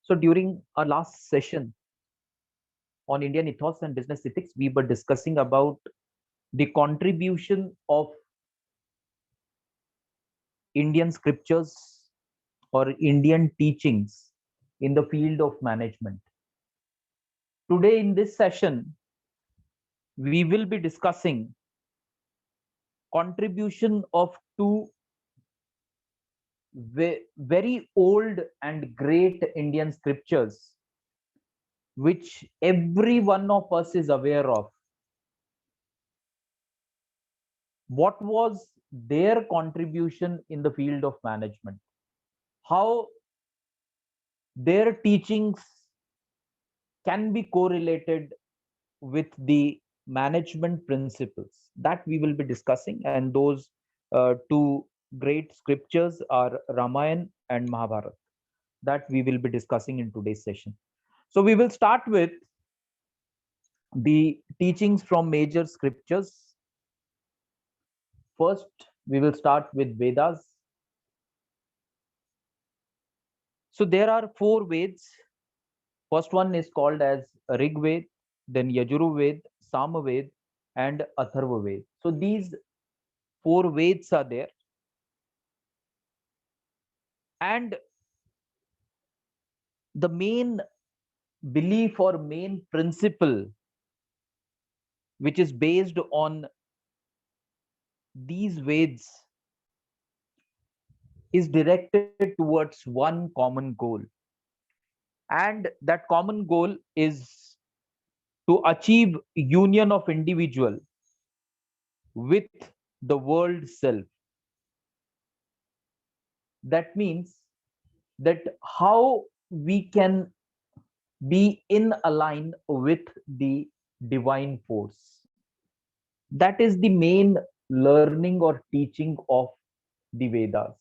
So during our last session on Indian ethos and business ethics, we were discussing about the contribution of Indian scriptures or Indian teachings in the field of management. Today in this session, we will be discussing contribution of two very old and great Indian scriptures, which every one of us is aware of. What was their contribution in the field of management? How their teachings can be correlated with the management principles that we will be discussing, and those two great scriptures are Ramayana and Mahabharata that we will be discussing in today's session. So we will start with the teachings from major scriptures. First, we will start with Vedas. So there are four Veds. First one is called as Rig Ved, then Yajurved, Samaved, and Atharvaved. So these four Veds are there. And the main belief or main principle which is based on these Veds is directed towards one common goal. And that common goal is to achieve union of individual with the world self. That means that how we can be in align with the divine force. That is the main learning or teaching of the Vedas.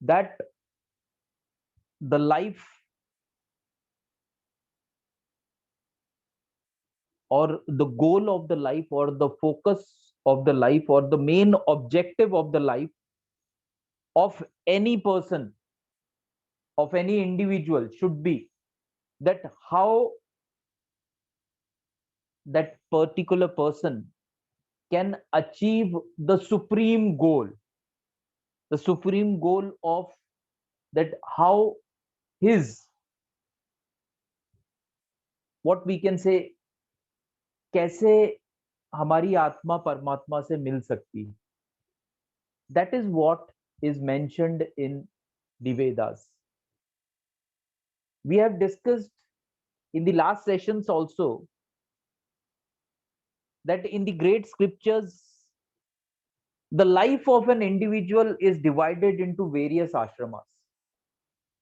That the life or the goal of the life or the focus of the life or the main objective of the life of any person, of any individual should be that how that particular person can achieve the supreme goal of that how his, what we can say, कैसे हमारी आत्मा परमात्मा से मिल सकती है. That is what is mentioned in the Vedas. We have discussed in the last sessions also that in the great scriptures, the life of an individual is divided into various ashramas.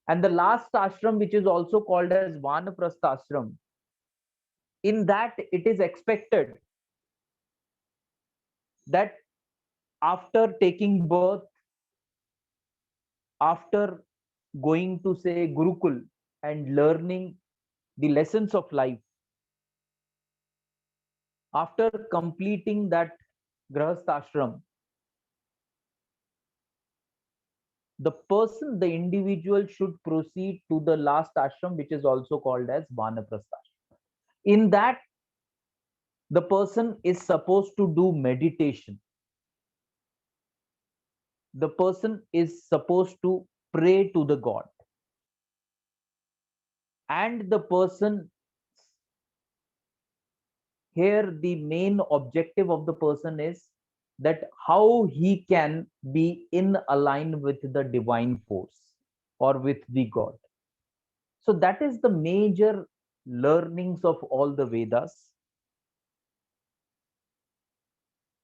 And the last ashram, which is also called as Vanaprastha ashram, in that it is expected that after taking birth, after going to say Gurukul and learning the lessons of life, after completing that Grahastha ashram, the person, the individual should proceed to the last ashram, which is also called as Vanaprastha ashram. In that, the person is supposed to do meditation. The person is supposed to pray to the God. And the person, here the main objective of the person is that how he can be in align with the divine force or with the God. So that is the major learnings of all the Vedas.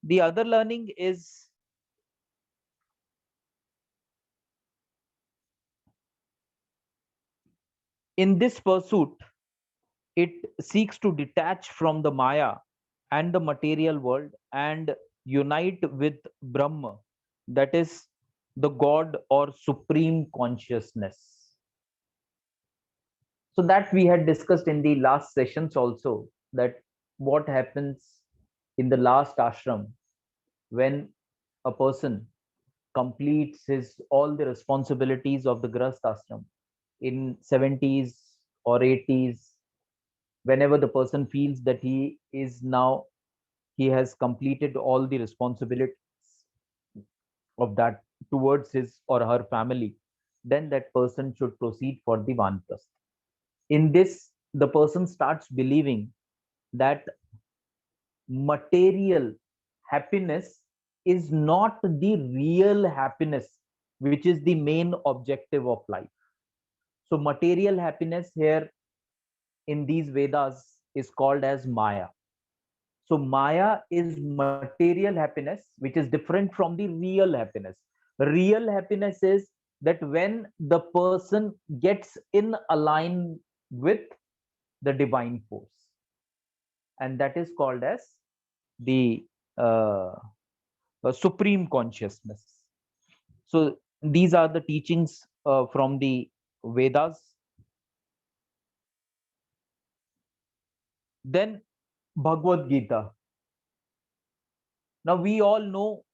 The other learning is in this pursuit, it seeks to detach from the Maya and the material world and unite with Brahma, that is the God or supreme consciousness. So that we had discussed in the last sessions also, that what happens in the last ashram when a person completes his all the responsibilities of the grahast ashram in 70s or 80s, whenever the person feels that he has completed all the responsibilities of that towards his or her family, then that person should proceed for the vanprastha. In this, the person starts believing that material happiness is not the real happiness, which is the main objective of life. So material happiness here in these Vedas is called as Maya. So Maya is material happiness, which is different from the real happiness. Real happiness is that when the person gets in align with the divine force, and that is called as the supreme consciousness. So these are the teachings from the Vedas. Then Bhagavad Gita. Now we all know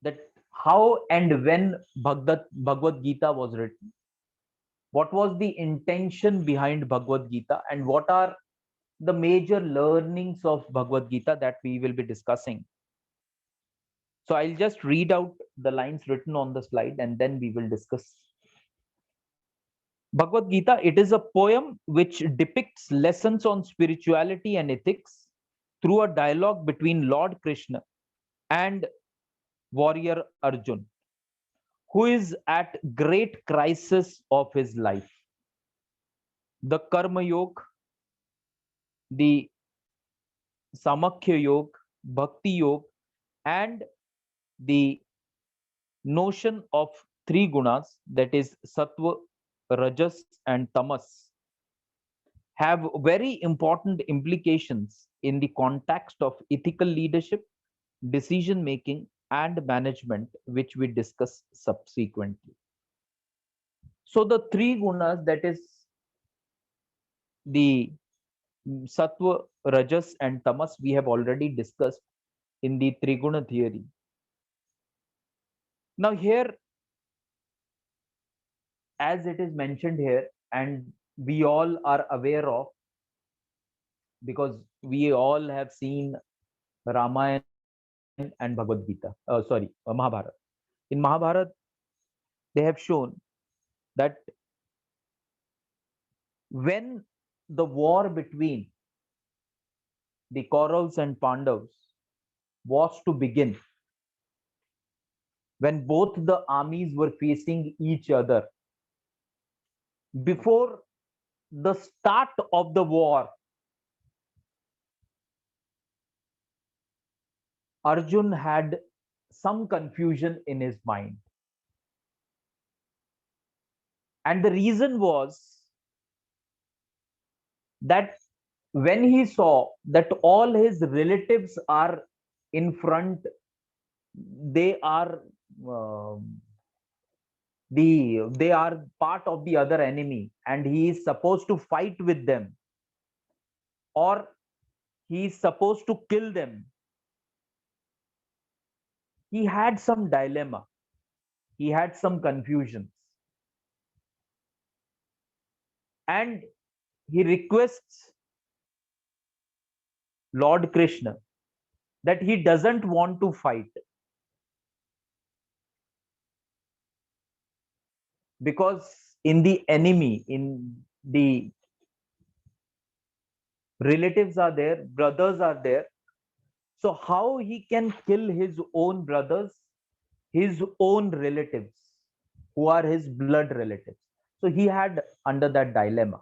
that how and when Bhagavad Gita was written. What was the intention behind Bhagavad Gita, and what are the major learnings of Bhagavad Gita that we will be discussing. So I'll just read out the lines written on the slide and then we will discuss. Bhagavad Gita, it is a poem which depicts lessons on spirituality and ethics through a dialogue between Lord Krishna and warrior Arjun, who is at great crisis of his life. The Karma Yoga, the Samakhya Yoga, Bhakti Yoga, and the notion of three gunas, that is Sattva, Rajas, and Tamas, have very important implications in the context of ethical leadership, decision making, and management, which we discuss subsequently. So the three gunas, that is the Sattva, Rajas, and Tamas, we have already discussed in the Triguna theory. Now here, as it is mentioned here, and we all are aware of, because we all have seen Ramayana and Bhagavad Gita, Mahabharata. In Mahabharata, they have shown that when the war between the Kauravas and Pandavas was to begin, when both the armies were facing each other, before the start of the war, Arjun had some confusion in his mind. And the reason was that when he saw that all his relatives are in front, they are they are part of the other enemy, and he is supposed to fight with them, or he is supposed to kill them. He had some dilemma, he had some confusions, and he requests Lord Krishna that he doesn't want to fight, because in the enemy, in the relatives are there, brothers are there. So how he can kill his own brothers, his own relatives, who are his blood relatives? So he had under that dilemma.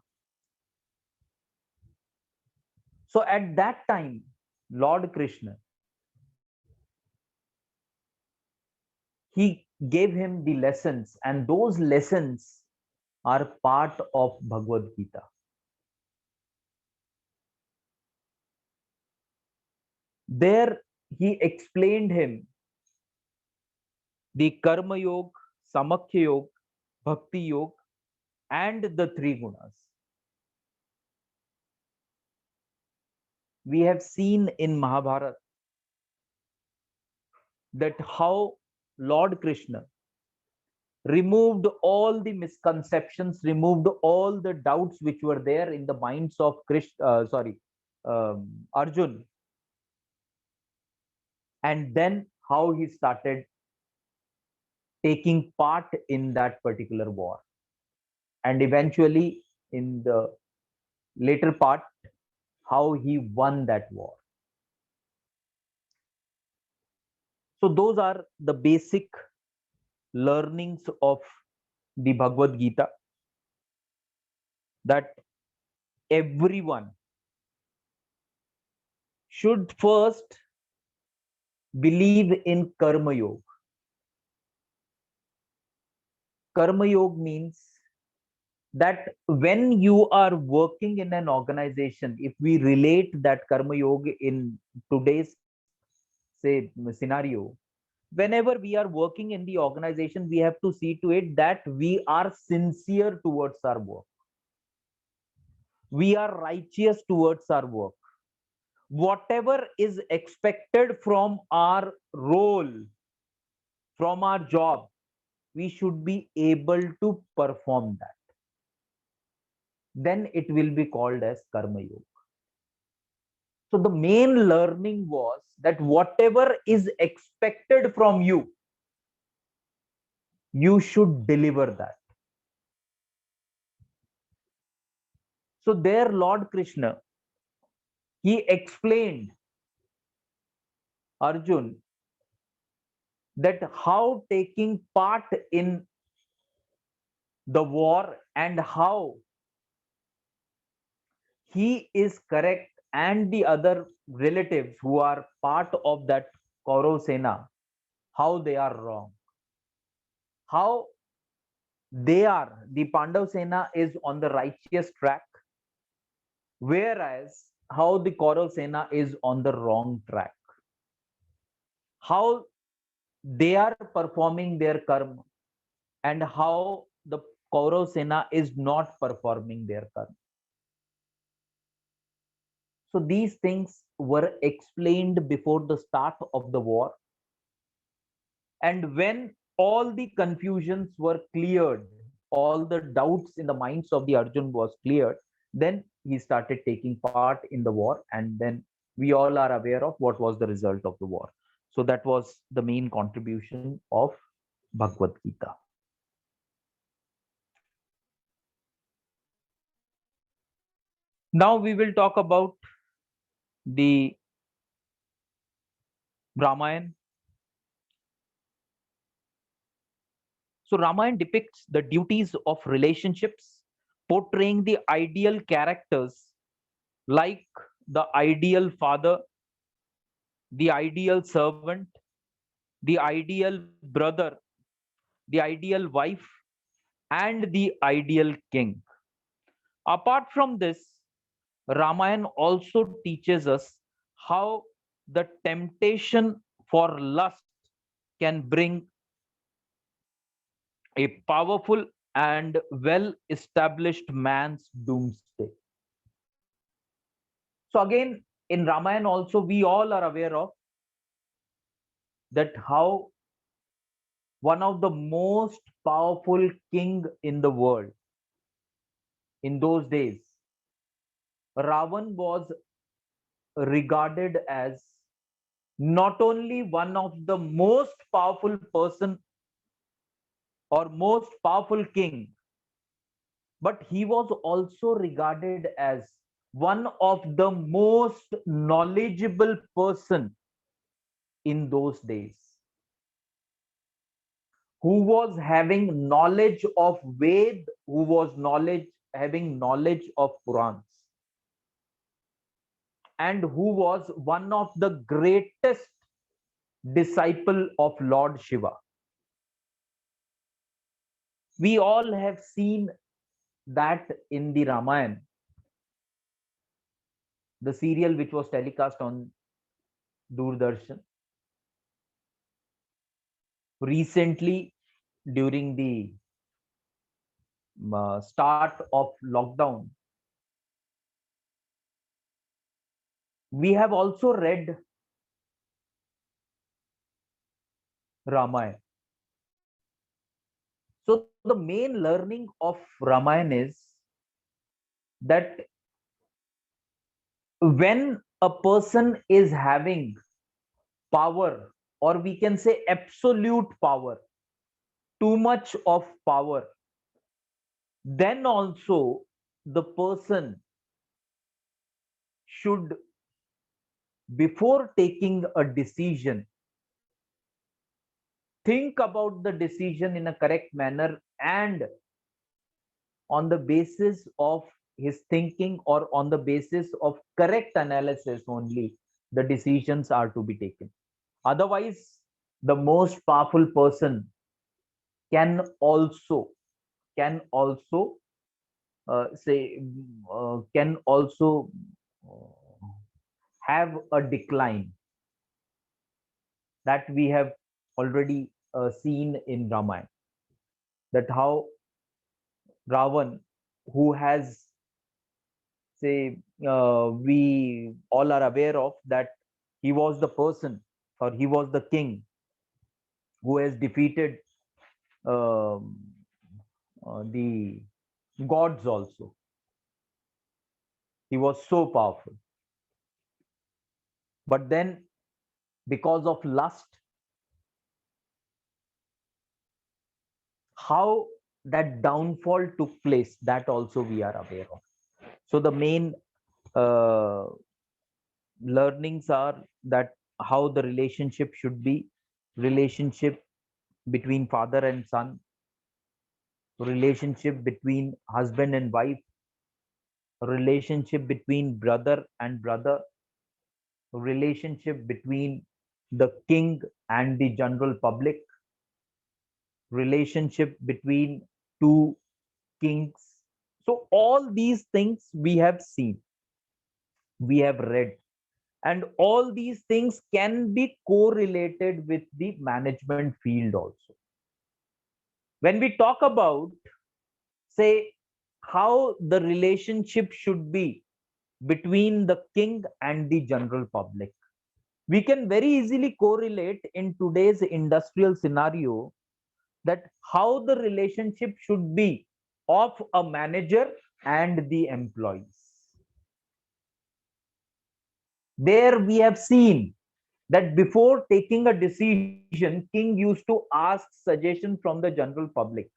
So at that time, Lord Krishna, he gave him the lessons, and those lessons are part of Bhagavad Gita. There he explained him the Karma Yoga, Samakhya Yoga, Bhakti Yoga, and the three gunas. We have seen in Mahabharata that how Lord Krishna removed all the misconceptions, removed all the doubts which were there in the minds of Arjun, and then how he started taking part in that particular war, and eventually in the later part, how he won that war. So those are the basic learnings of the Bhagavad Gita, that everyone should first believe in Karma Yoga. Karma Yoga means that when you are working in an organization, if we relate that Karma Yoga in today's, say, scenario, whenever we are working in the organization, we have to see to it that we are sincere towards our work. We are righteous towards our work. Whatever is expected from our role, from our job, we should be able to perform that. Then it will be called as Karma Yoga. So the main learning was that whatever is expected from you, you should deliver that. So there, Lord Krishna, he explained Arjun that how taking part in the war and how he is correct and the other relatives who are part of that Kaurav Sena, how they are wrong. How the Pandav Sena is on the righteous track, whereas how the Kaurav Sena is on the wrong track. How they are performing their karma and how the Kaurav Sena is not performing their karma. So these things were explained before the start of the war. And when all the confusions were cleared, all the doubts in the minds of the Arjun was cleared, then he started taking part in the war. And then we all are aware of what was the result of the war. So that was the main contribution of Bhagavad Gita. Now we will talk about the Ramayana. So Ramayana depicts the duties of relationships, portraying the ideal characters like the ideal father, the ideal servant, the ideal brother, the ideal wife, and the ideal king. Apart from this, Ramayana also teaches us how the temptation for lust can bring a powerful and well established man's doomsday. So, again, in Ramayana, also, we all are aware of that how one of the most powerful king in the world in those days, Ravan, was regarded as not only one of the most powerful person or most powerful king, but he was also regarded as one of the most knowledgeable person in those days, who was having knowledge of Ved, who was knowledge having knowledge of Purans, and who was one of the greatest disciple of Lord Shiva. We all have seen that in the Ramayana, the serial which was telecast on Doordarshan. Recently, during the start of lockdown, we have also read Ramayana. So the main learning of Ramayana is that when a person is having power, or we can say absolute power, too much of power, then also the person should, before taking a decision, think about the decision in a correct manner, and on the basis of his thinking, or on the basis of correct analysis only, the decisions are to be taken. Otherwise, the most powerful person can also can also say can also uh, have a decline, that we have already seen in Ramayana, that how Ravan, who has, say, we all are aware of, that he was the person, or he was the king who has defeated um, the gods also. He was so powerful. But then, because of lust, how that downfall took place, that also we are aware of. So the main uh, learnings are that how the relationship should be, relationship between father and son, relationship between husband and wife, relationship between brother and brother, relationship between the king and the general public, relationship between two kings. So all these things we have seen, we have read, and all these things can be correlated with the management field also. When we talk about, say, how the relationship should be between the king and the general public, we can very easily correlate in today's industrial scenario, that how the relationship should be of a manager and the employees. There we have seen that before taking a decision, king used to ask suggestion from the general public.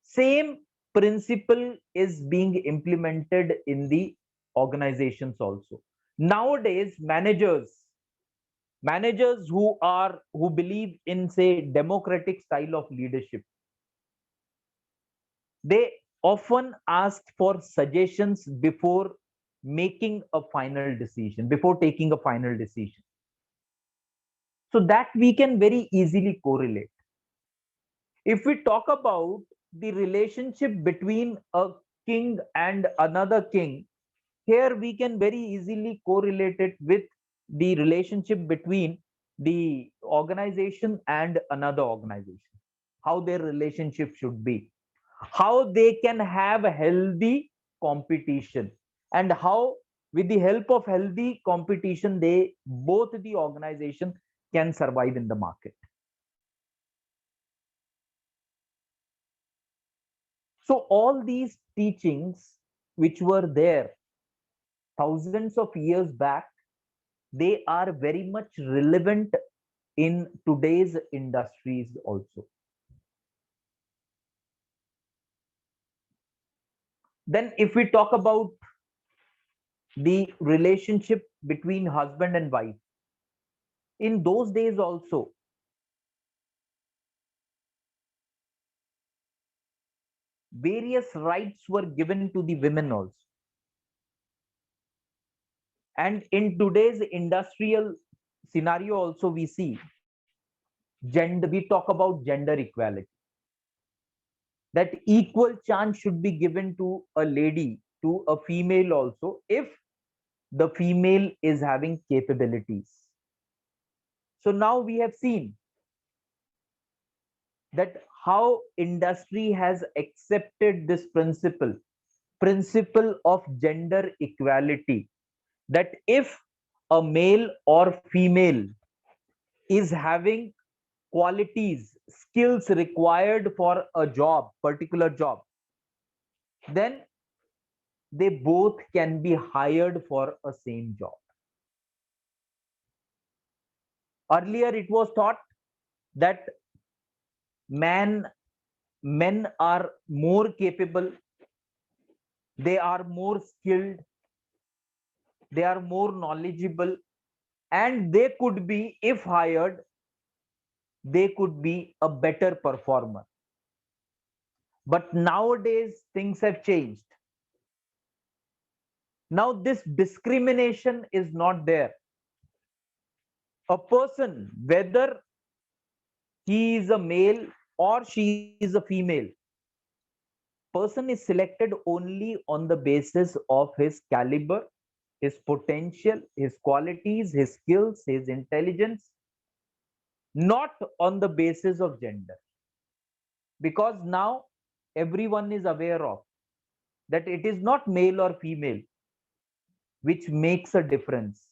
Same principle is being implemented in the organizations also. Nowadays, managers who believe in, say, democratic style of leadership, they often ask for suggestions before making a final decision, before taking a final decision, so that we can very easily correlate. If we talk about the relationship between a king and another king, here we can very easily correlate it with the relationship between the organization and another organization, how their relationship should be, how they can have a healthy competition, and how, with the help of healthy competition, they both the organization can survive in the market. So all these teachings which were there thousands of years back, they are very much relevant in today's industries also. Then if we talk about the relationship between husband and wife, in those days also, various rights were given to the women also. And in today's industrial scenario also, we see gender, we talk about gender equality, that equal chance should be given to a lady, to a female also, if the female is having capabilities. So now we have seen that how industry has accepted this principle of gender equality, that if a male or female is having qualities, skills required for a job, particular job, then they both can be hired for a same job. Earlier, it was thought that man men are more capable, they are more skilled, they are more knowledgeable, and they could be, if hired, they could be a better performer. But nowadays, things have changed. Now, this discrimination is not there. A person, whether he is a male or she is a female, person is selected only on the basis of his caliber, his potential, his qualities, his skills, his intelligence, not on the basis of gender. Because now everyone is aware of that it is not male or female which makes a difference,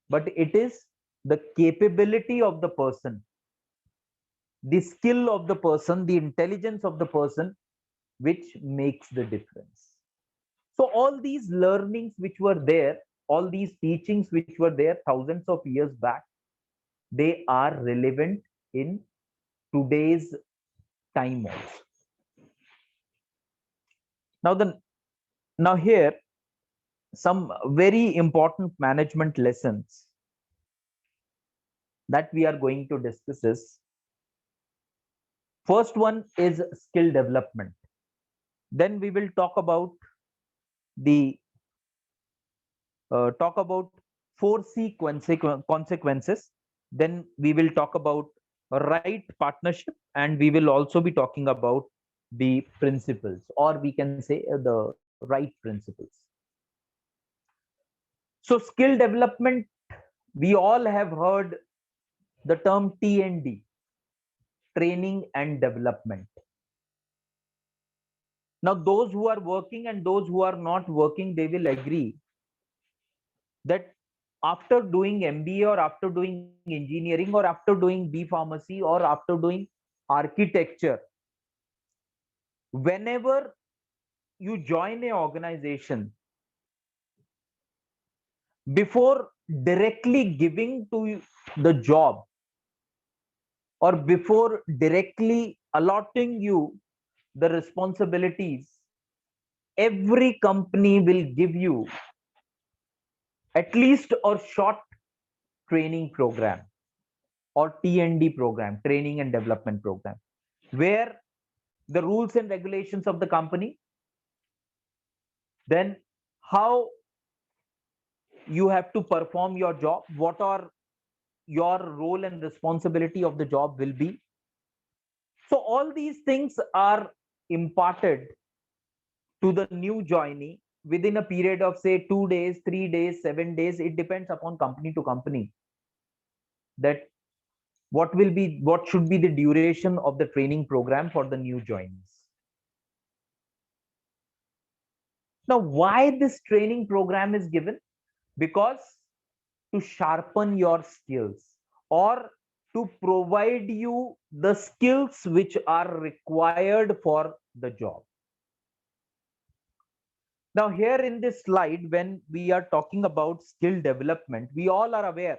but it is the capability of the person, the skill of the person, the intelligence of the person, which makes the difference. So all these learnings which were there, all these teachings which were there thousands of years back, they are relevant in today's time also. Now here some very important management lessons that we are going to discuss is, first one is skill development. Then we will the talk about four C consequences. Then we will talk about right partnership, and we will also be talking about the principles, or we can say the right principles. So skill development, we all have heard the term T&D, training and development. Now those who are working and those who are not working, they will agree that after doing MBA or after doing engineering or after doing B Pharmacy or after doing architecture, whenever you join a organization, before directly giving to the job or before directly allotting you the responsibilities, every company will give you at least a short training program or T&D program, training and development program, where the rules and regulations of the company, then how you have to perform your job, what are your role and responsibility of the job will be. So all these things are imparted to the new joinee within a period of say 2 days, 3 days, 7 days. It depends upon company to company that what should be the duration of the training program for the new joinees. Now, why this training program is given? Because to sharpen your skills or to provide you the skills which are required for the job. Now, here in this slide, when we are talking about skill development, we all are aware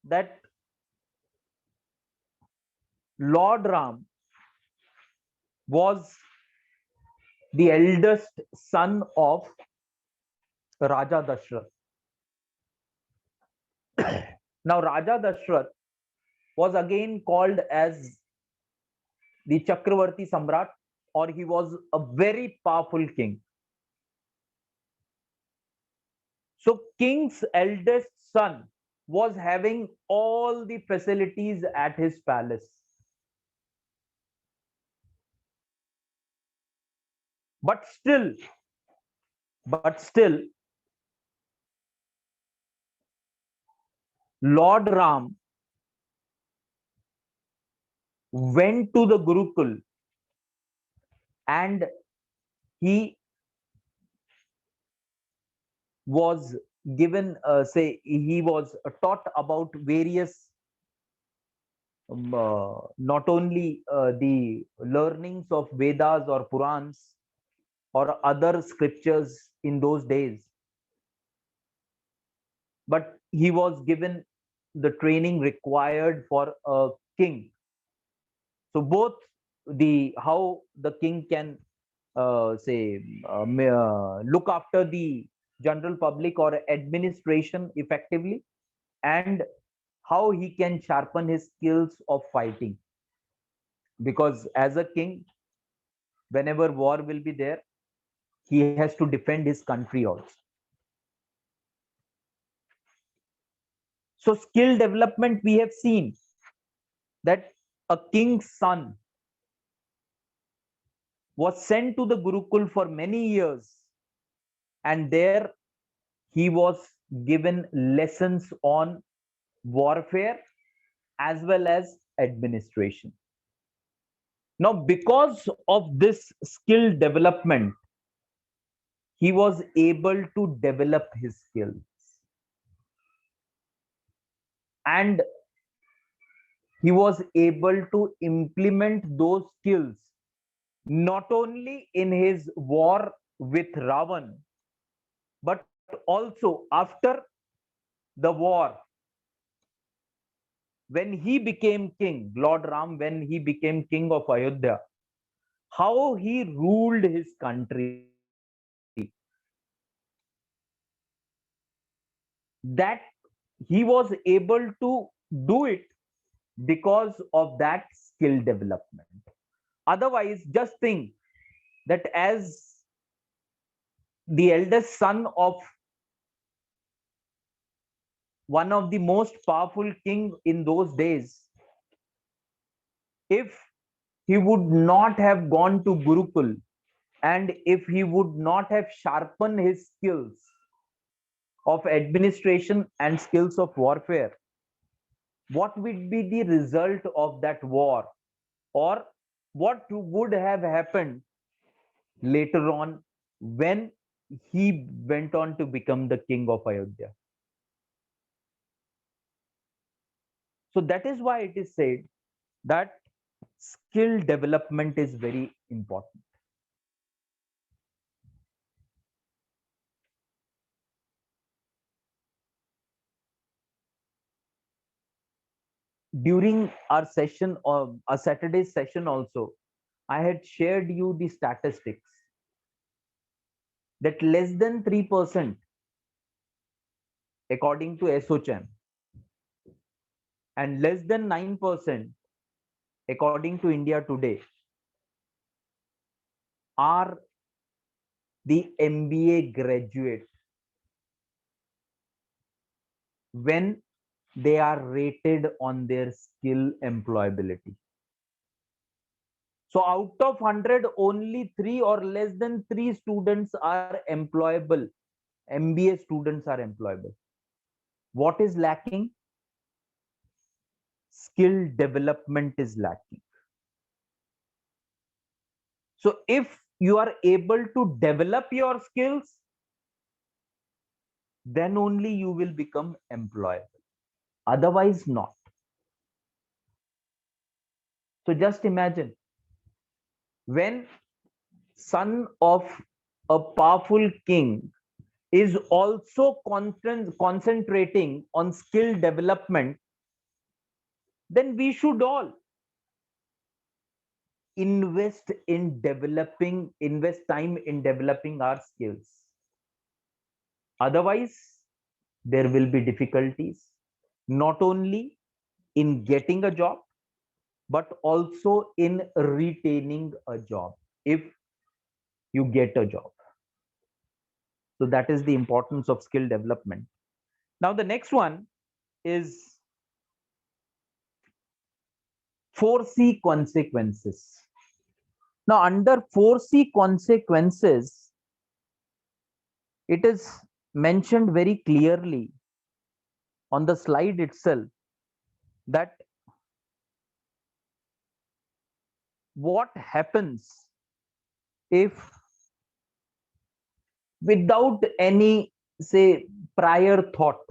that Lord Ram was the eldest son of Raja Dashrath. Now, Raja Dashrath was again called as the Chakravarti Samrat, or he was a very powerful king. So, king's eldest son was having all the facilities at his palace. But still, Lord Ram went to the Gurukul and he was given, he was taught about various not only the learnings of Vedas or Purans or other scriptures in those days, but he was given the training required for a king. So both the how the king can look after the general public or administration effectively, and how he can sharpen his skills of fighting, because as a king, whenever war will be there, he has to defend his country also. So skill development, we have seen that a king's son was sent to the Gurukul for many years, and there he was given lessons on warfare as well as administration. Now, because of this skill development, he was able to develop his skills, and he was able to implement those skills not only in his war with Ravan, but also after the war, when he became king, Lord Ram, when he became king of Ayodhya, how he ruled his country, that he was able to do it because of that skill development. Otherwise, just think that as the eldest son of one of the most powerful king in those days, if he would not have gone to Gurukul, and if he would not have sharpened his skills of administration and skills of warfare, what would be the result of that war, or what would have happened later on when he went on to become the king of Ayodhya? So that is why it is said that skill development is very important. During our session, or a Saturday session also, I had shared you the statistics that less than 3%, according to SOCHAM, and less than 9%, according to India Today, are the MBA graduate when they are rated on their skill employability. So out of 100, only 3 or less than 3 students are employable. MBA students are employable. What is lacking? Skill development is lacking. So if you are able to develop your skills, then only you will become employable. Otherwise, not. So just imagine, when son of a powerful king is also concentrating on skill development, then we should all invest time in developing our skills. Otherwise, there will be difficulties, not only in getting a job, but also in retaining a job if you get a job. So that is the importance of skill development. Now, the next one is foresee consequences. Now, under foresee consequences, it is mentioned very clearly on the slide itself that what happens if, without any, say, prior thought,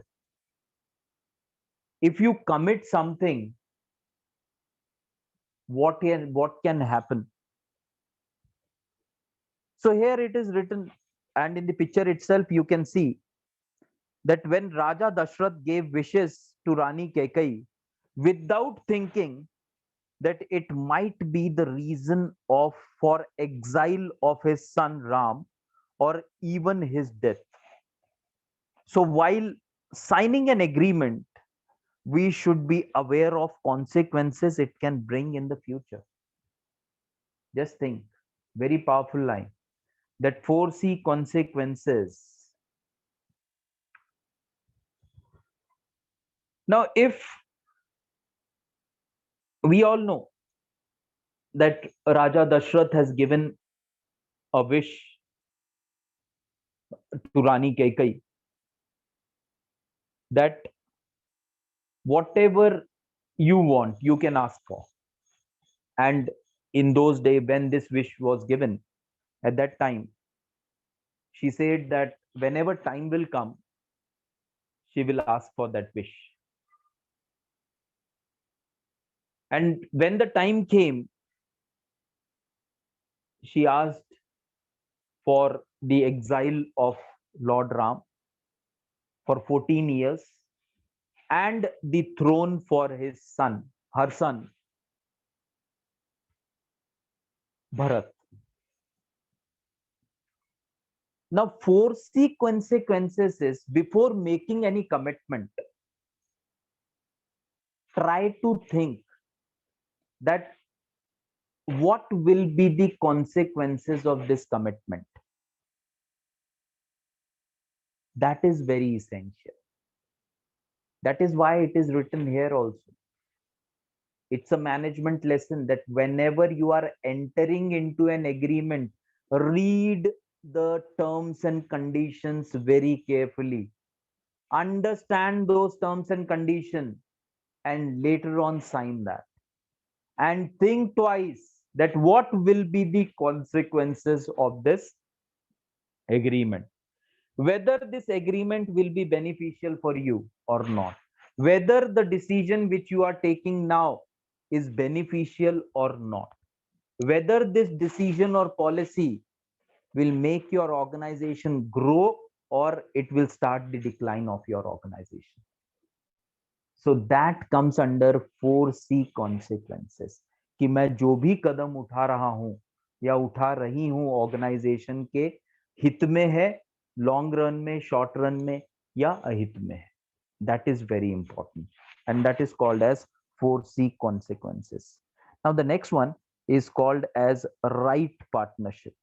if you commit something what can happen. So here it is written, and in the picture itself you can see that when Raja Dashrath gave wishes to Rani Kekai without thinking that it might be the reason of for exile of his son Ram or even his death. So while signing an agreement, we should be aware of consequences it can bring in the future. Just think, very powerful line, that foresee consequences. Now, if we all know that Raja Dashrath has given a wish to Rani Kekai that whatever you want, you can ask for. And in those days, when this wish was given, at that time, she said that whenever time will come, she will ask for that wish. And when the time came, she asked for the exile of Lord Ram for 14 years and the throne for his son, her son, Bharat. Now, foresee consequences is before making any commitment, try to think that what will be the consequences of this commitment. That is very essential. That is why it is written here also. It's a management lesson that whenever you are entering into an agreement, read the terms and conditions very carefully. Understand those terms and conditions and later on sign that. And think twice that what will be the consequences of this agreement. Whether this agreement will be beneficial for you or not. Whether the decision which you are taking now is beneficial or not. Whether this decision or policy will make your organization grow or it will start the decline of your organization. So that comes under 4C consequences कि मैं जो भी कदम उठा रहा हूं या उठा रही हूं ऑर्गेनाइजेशन के हित में है, लॉन्ग रन में, शॉर्ट रन में या अहित में है. That is very important, and that is called as 4C consequences. Now the next one is called as right partnership.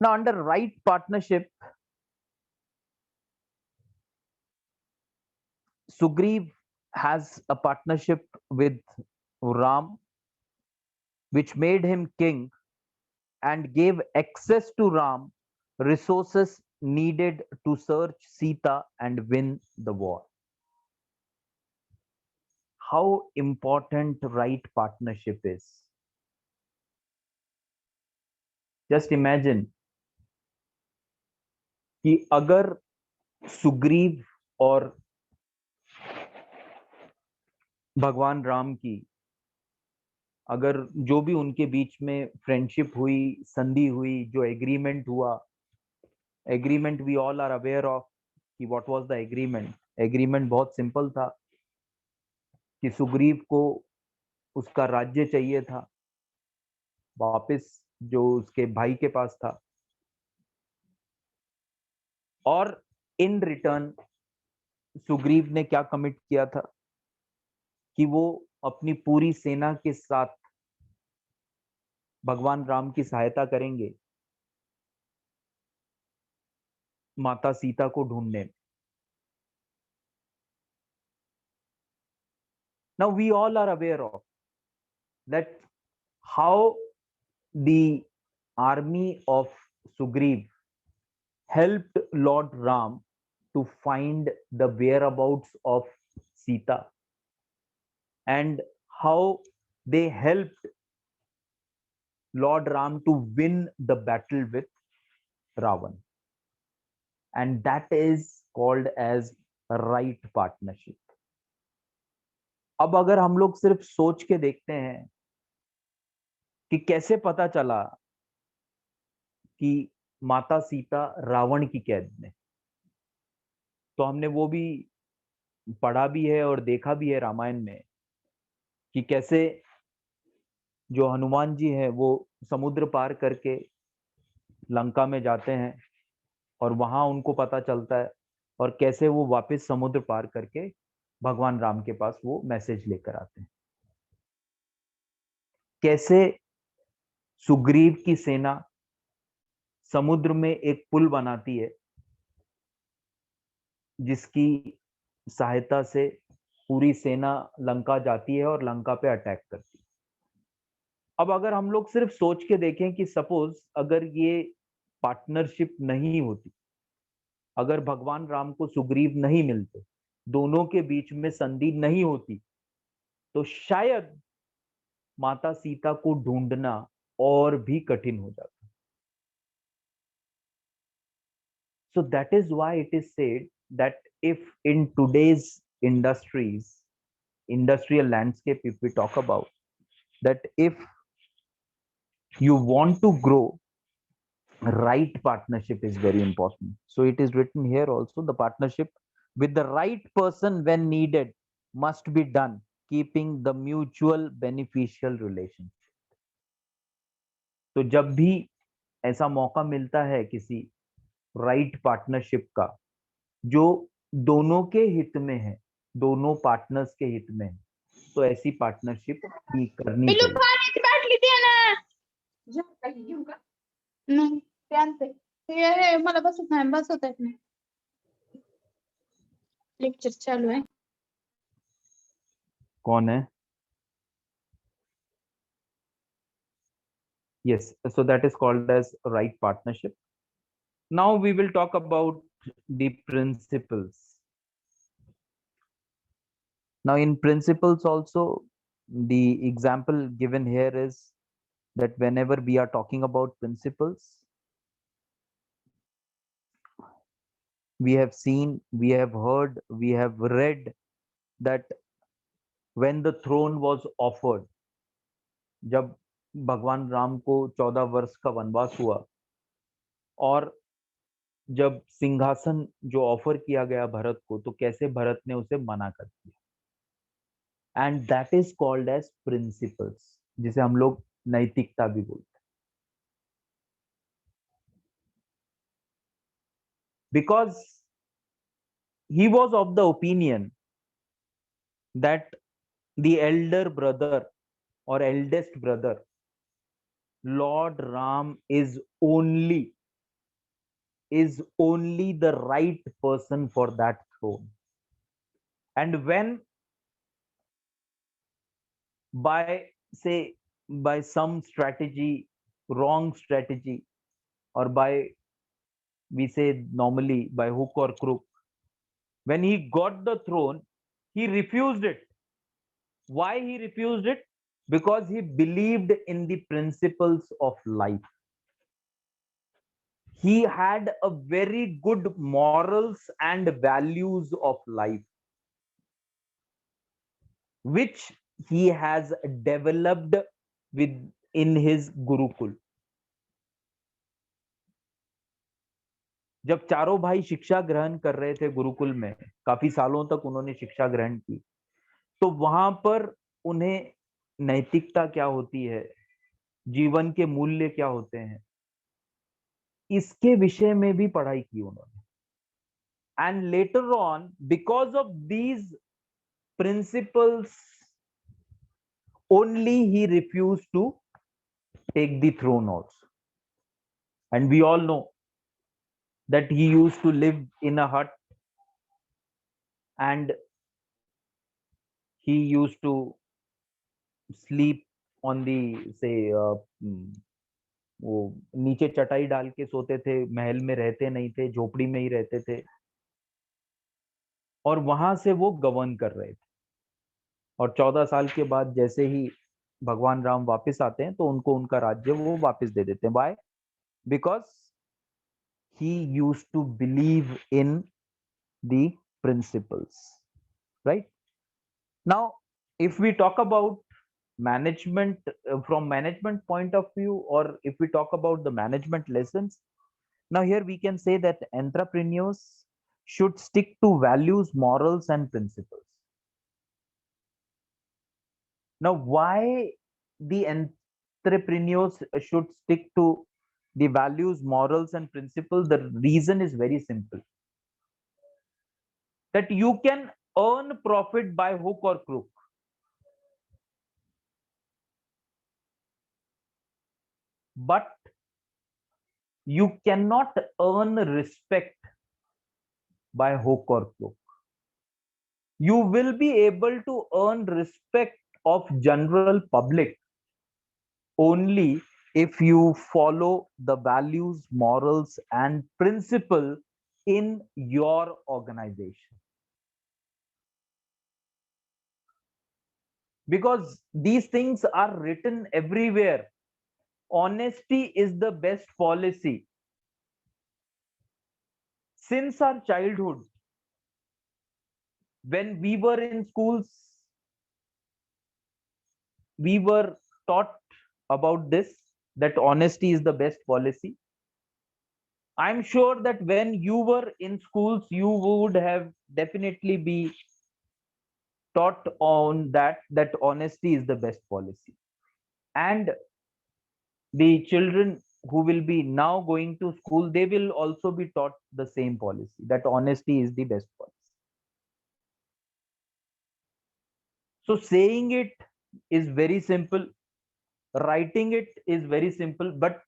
Now under right partnership, Sugriv has a partnership with Ram, which made him king and gave access to Ram resources needed to search Sita and win the war. How important right partnership is. Just imagine कि अगर सुग्रीव और भगवान राम की अगर जो भी उनके बीच में फ्रेंडशिप हुई, संधि हुई, जो एग्रीमेंट हुआ, agreement we all are aware of कि what was the agreement. Agreement बहुत सिंपल था कि सुग्रीव को उसका राज्य चाहिए था वापस जो उसके भाई के पास था, और इन रिटर्न सुग्रीव ने क्या कमिट किया था कि वो अपनी पूरी सेना के साथ भगवान राम की सहायता करेंगे माता सीता को ढूंढने. Now we all are aware of that how the army of Sugriv helped Lord Ram to find the whereabouts of Sita, and how they helped Lord Ram to win the battle with Ravan. And that is called as right partnership. अब अगर हम लोग सिर्फ सोच के देखते हैं कि कैसे पता चला कि माता सीता रावण की कैद में, तो हमने वो भी पढ़ा भी है और देखा भी है रामायण में कि कैसे जो हनुमान जी हैं वो समुद्र पार करके लंका में जाते हैं और वहां उनको पता चलता है, और कैसे वो वापस समुद्र पार करके भगवान राम के पास वो मैसेज लेकर आते हैं। कैसे सुग्रीव की सेना समुद्र में एक पुल बनाती है जिसकी सहायता से पूरी सेना लंका जाती है और लंका पे अटैक करती है। अब अगर हम लोग सिर्फ सोच के देखें कि सपोज अगर ये पार्टनरशिप नहीं होती, अगर भगवान राम को सुग्रीव नहीं मिलते, दोनों के बीच में संधि नहीं होती, तो शायद माता सीता को ढूंढना और भी कठिन हो जाता। So that is why it is said that if in today's industrial landscape, if we talk about that, if you want to grow, right partnership is very important. So it is written here also, the partnership with the right person when needed must be done, keeping the mutual beneficial relationship. तो जब भी ऐसा मौका मिलता है किसी right partnership का जो दोनों के हित में है, दोनों पार्टनर्स के हित में है, तो ऐसी पार्टनरशिप की करनी चाहिए। बैठ लीजिए ना, नहीं ध्यान से, ये मला बसत नाही, बसत आहेत नाही, लेक्चर चालू है। कौन है? Yes, so that is called as right partnership. Now we will talk about the principles. Now in principles also, the example given here is that whenever we are talking about principles, we have seen, we have heard, we have read that when the throne was offered, जब भगवान राम को 14 वर्ष का वनवास हुआ और जब सिंहासन जो ऑफर किया गया भरत को, तो कैसे भरत ने उसे मना कर दिया, and that is called as principles, जिसे हम लोग नैतिकता भी बोलते हैं। Because he was of the opinion that the elder brother और eldest brother lord Ram is only the right person for that throne. And when by say by some strategy, wrong strategy, or by, we say normally by hook or crook, when he got the throne, he refused it. Why he refused it? Because he believed in the principles of life. He had a very good morals and values of life, which he has developed in his gurukul. जब चारों भाई शिक्षा ग्रहण कर रहे थे गुरुकुल में, काफी सालों तक उन्होंने शिक्षा ग्रहण की, तो वहां पर उन्हें नैतिकता क्या होती है, जीवन के मूल्य क्या होते हैं, इसके विषय में भी पढ़ाई की उन्होंने। And later on, because of these principles only he refused to take the throne also. And we all know that he used to live in a hut and he used to sleep on the say वो नीचे चटाई डाल के सोते थे, महल में रहते नहीं थे, झोपड़ी में ही रहते थे, और वहां से वो गवर्न कर रहे थे। और 14 साल के बाद जैसे ही भगवान राम वापस आते हैं तो उनको उनका राज्य वो वापस दे देते हैं। Why? Because he used to believe in the principles, right? Now if we talk about management from management point of view, or if we talk about the management lessons, now here we can say that entrepreneurs should stick to values, morals, and principles. Now, why the entrepreneurs should stick to the values, morals, and principles? The reason is very simple, that you can earn profit by hook or crook, but you cannot earn respect by hook or crook. You will be able to earn respect of general public only if you follow the values, morals, and principle in your organization, because these things are written everywhere. Honesty is the best policy. Since our childhood, when we were in schools, we were taught about this, that honesty is the best policy. I'm sure that when you were in schools, you would have definitely be taught on that honesty is the best policy. And the children who will be now going to school, they will also be taught the same policy, that honesty is the best policy. So saying it is very simple, writing it is very simple, but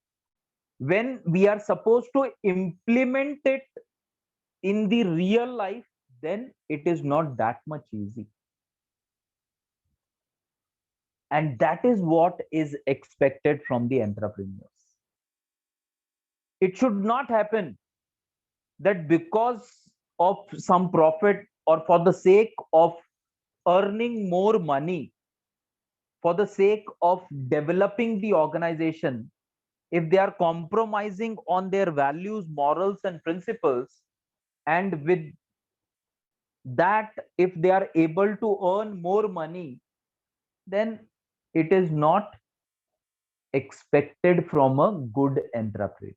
when we are supposed to implement it in the real life, then it is not that much easy. And that is what is expected from the entrepreneurs. It should not happen that because of some profit, or for the sake of earning more money, for the sake of developing the organization, if they are compromising on their values, morals, and principles, and with that, if they are able to earn more money, then it is not expected from a good entrepreneur.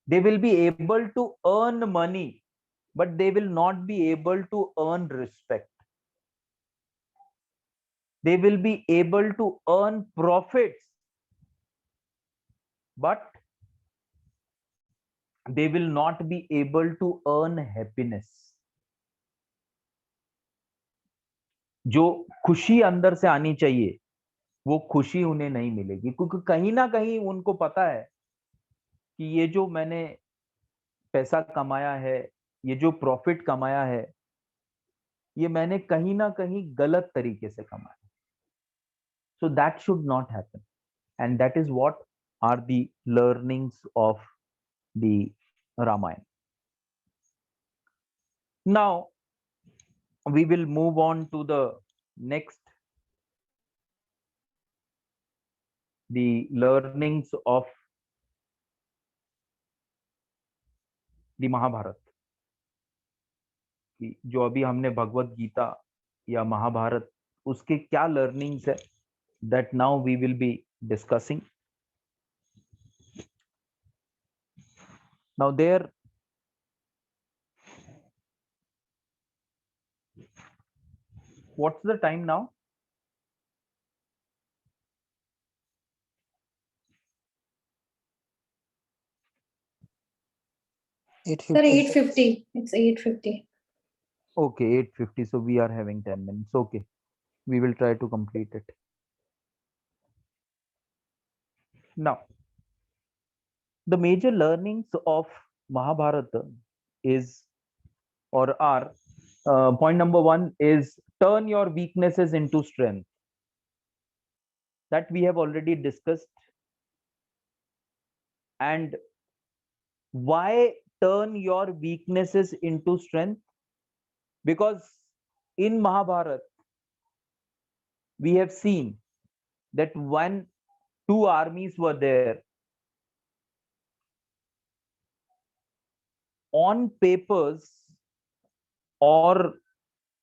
They will be able to earn money, but they will not be able to earn respect. They will be able to earn profits, but they will not be able to earn happiness. जो खुशी अंदर से आनी चाहिए, वो खुशी उन्हें नहीं मिलेगी, क्योंकि कहीं ना कहीं उनको पता है कि ये जो मैंने पैसा कमाया है, ये जो प्रॉफिट कमाया है, ये मैंने कहीं ना कहीं गलत तरीके से कमाया. So that should not happen. And that is what are the learnings of the Ramayana. Now, we will move on to the next, the learnings of the Mahabharata. जो अभी हमने भगवत गीता या महाभारत, उसके क्या learnings है, that now we will be discussing. Now there, what's the time now? Sir, 8:50. It's 8:50. Okay, 8:50. So we are having 10 minutes. Okay, we will try to complete it. Now, the major learnings of Mahabharata is, or are, point number one is turn your weaknesses into strength. That we have already discussed. And why turn your weaknesses into strength? Because in Mahabharata, we have seen that when two armies were there, on papers, or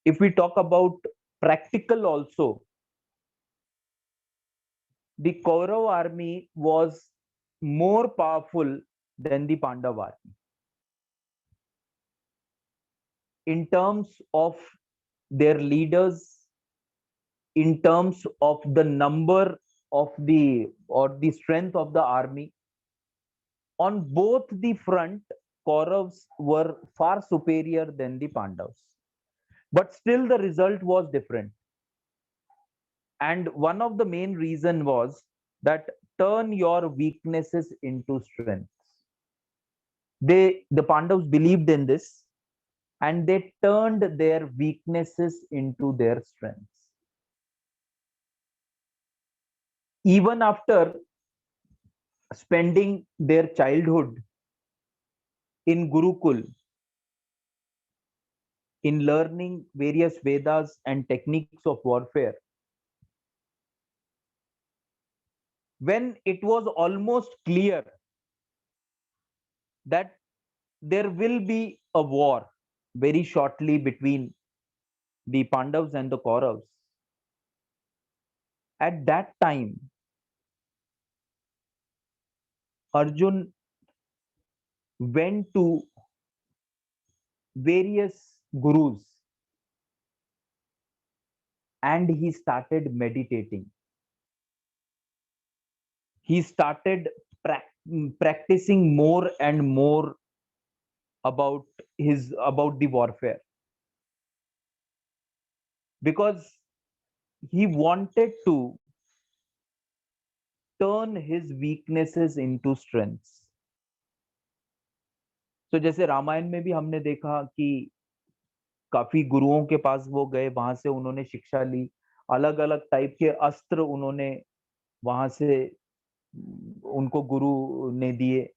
if we talk about practical also, the Kaurav army was more powerful than the Pandav army in terms of their leaders, in terms of the number of the or the strength of the army. On both the front, Kauravs were far superior than the Pandavas. But still the result was different. And one of the main reason was that turn your weaknesses into strengths. The Pandavas believed in this, and they turned their weaknesses into their strengths. Even after spending their childhood in Gurukul, in learning various Vedas and techniques of warfare, when it was almost clear that there will be a war very shortly between the Pandavas and the Kauravas, at that time, Arjun went to various gurus and he started meditating. He started practicing more and more about about the warfare, because he wanted to turn his weaknesses into strengths. तो जैसे रामायण में भी हमने देखा कि काफी गुरुओं के पास वो गए, वहां से उन्होंने शिक्षा ली, अलग अलग टाइप के अस्त्र उन्होंने वहां से उनको गुरु ने दिए,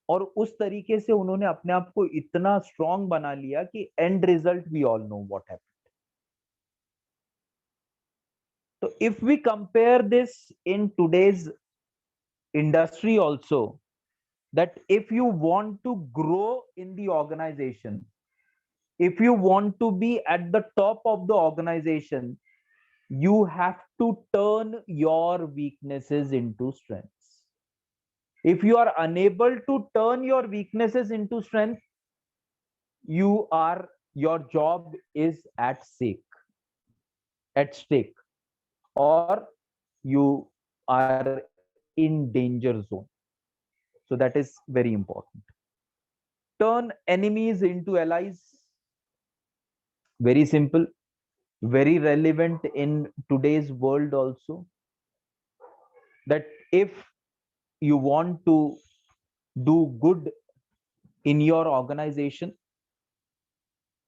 और उस तरीके से उन्होंने अपने आप को इतना स्ट्रांग बना लिया कि and result we all know what happened. So if we compare this in today's industry also, that if you want to grow in the organization, if you want to be at the top of the organization, you have to turn your weaknesses into strengths. If you are unable to turn your weaknesses into strength, your job is at stake, or you are in danger zone. So that is very important. Turn enemies into allies. Very simple, very relevant in today's world also. That if you want to do good in your organization,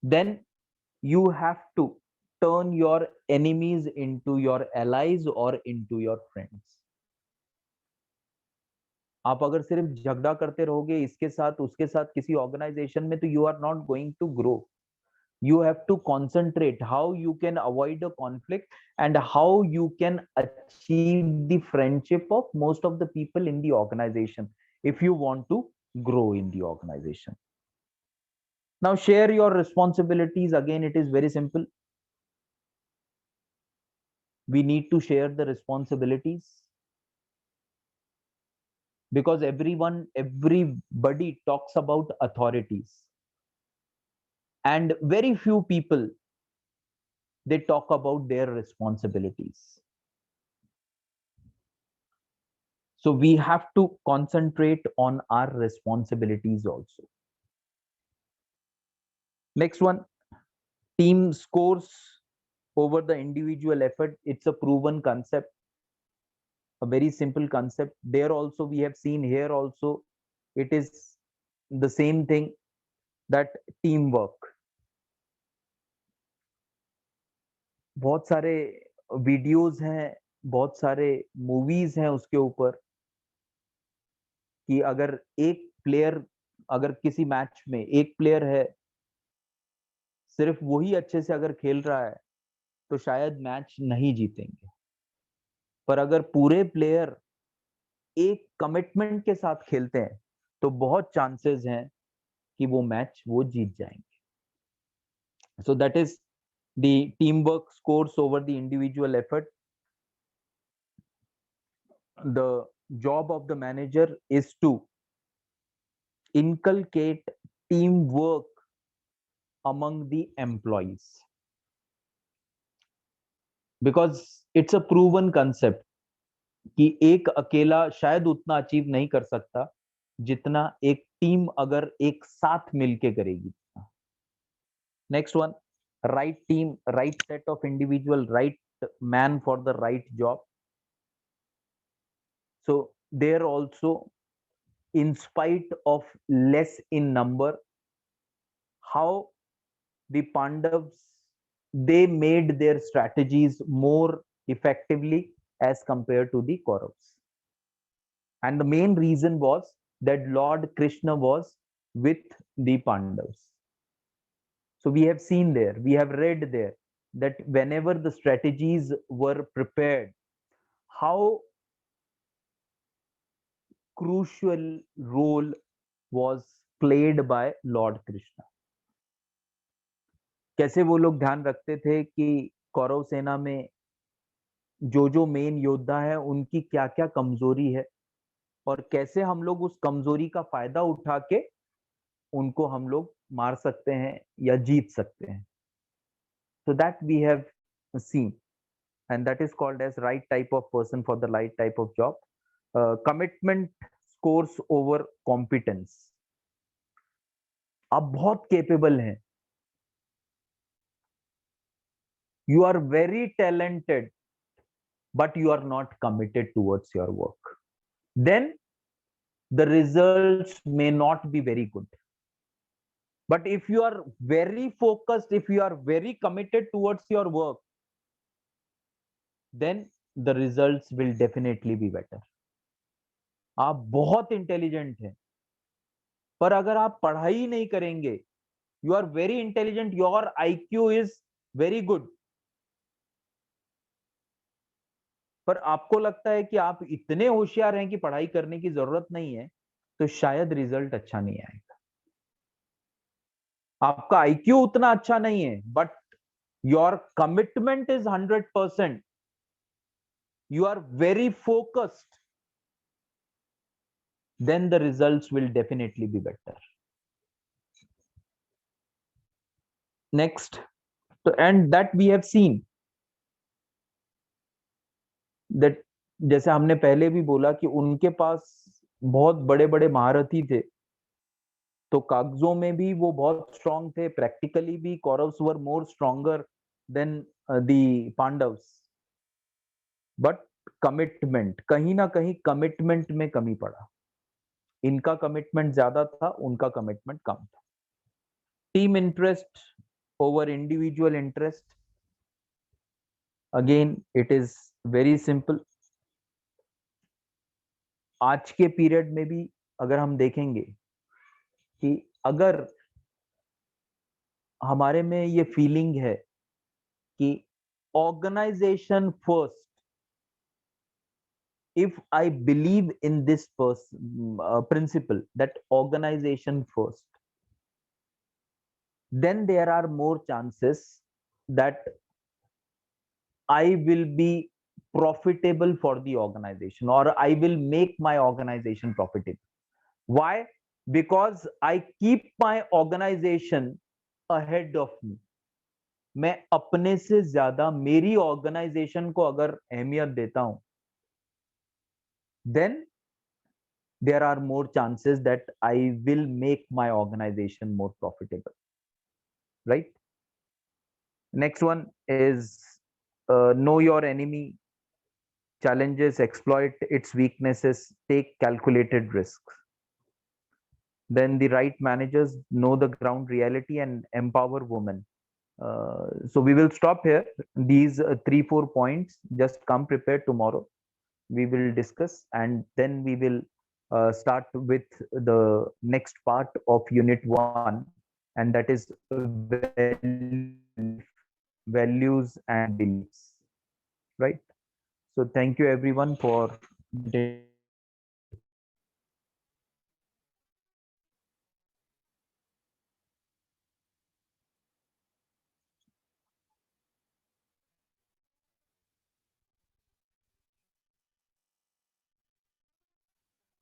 then you have to turn your enemies into your allies or into your friends. आप अगर सिर्फ झगड़ा करते रहोगे इसके साथ उसके साथ किसी ऑर्गेनाइजेशन में, तो you are not going to grow. You have to concentrate how you can avoid a conflict and how you can achieve the friendship of most of the people in the organization if you want to grow in the organization. Now share your responsibilities. Again, it is very simple. We need to share the responsibilities, because everybody talks about authorities, and very few people, they talk about their responsibilities. So we have to concentrate on our responsibilities also. Next one, team scores over the individual effort. It's a proven concept, a very simple concept. There also we have seen, here also it is the same thing, that teamwork. बहुत सारे videos हैं, बहुत सारे movies हैं उसके ऊपर, कि अगर एक प्लेयर, अगर किसी मैच में एक प्लेयर है, सिर्फ वही अच्छे से अगर खेल रहा है तो शायद मैच नहीं जीतेंगे, पर अगर पूरे प्लेयर एक कमिटमेंट के साथ खेलते हैं तो बहुत चांसेस हैं कि वो मैच वो जीत जाएंगे. So that is The teamwork scores over the individual effort. The job of the manager is to inculcate teamwork among the employees, because it's a proven concept कि एक अकेला शायद उतना अचीव नहीं कर सकता जितना एक टीम अगर एक साथ मिलके करेगी. Next one, right team, right set of individual, right man for the right job. So there also, in spite of less in number, how the Pandavas, they made their strategies more effectively as compared to the Kauravas. And the main reason was that Lord Krishna was with the Pandavas. So we have seen there, we have read there that whenever the strategies were prepared, how crucial role was played by Lord Krishna. कैसे वो लोग ध्यान रखते थे कि कौरव सेना में जो मेन योद्धा है उनकी क्या क्या कमजोरी है, और कैसे हम लोग उस कमजोरी का फायदा उठा के उनको हम लोग मार सकते हैं या जीत सकते हैं. So that we have seen, and that is called as right type of person for the right type of job. Commitment scores over competence. आप बहुत capable हैं, you are very talented, but you are not committed towards your work, then the results may not be very good. But if you are very focused, if you are very committed towards your work, then the results will definitely be better. आप बहुत intelligent हैं, पर अगर आप पढ़ाई नहीं करेंगे, you are very intelligent, your IQ is very good, पर आपको लगता है कि आप इतने होशियार हैं कि पढ़ाई करने की जरूरत नहीं है, तो शायद रिजल्ट अच्छा नहीं आएगा. आपका IQ उतना अच्छा नहीं है, but your commitment is 100%, you are very focused, then the results will definitely be better. Next, and that we have seen that, जैसे हमने पहले भी बोला कि उनके पास बहुत बड़े बड़े महारथी थे, तो कागजों में भी वो बहुत स्ट्रांग थे, प्रैक्टिकली भी Kauravas were more stronger than the Pandavas, but commitment, कहीं ना कहीं कमिटमेंट में कमी पड़ा. इनका कमिटमेंट ज्यादा था, उनका कमिटमेंट कम था. Team interest over individual interest, again it is very simple. आज के पीरियड में भी अगर हम देखेंगे कि अगर हमारे में ये फीलिंग है कि organisation first, if I believe in this principle that organization first, then there are more chances that I will be profitable for the organization, or I will make my organization profitable. Why? Because I keep my organization ahead of me. मैं अपने से ज्यादा मेरी organisation को अगर अहमियत देता हूं, then there are more chances that I will make my organization more profitable, right? Next one is know your enemy, challenges, exploit its weaknesses, take calculated risks. Then the right managers know the ground reality and empower women. So we will stop here. These 3-4 points, just come prepared. Tomorrow we will discuss, and then we will start with the next part of unit 1, and that is values and beliefs, right? So thank you everyone for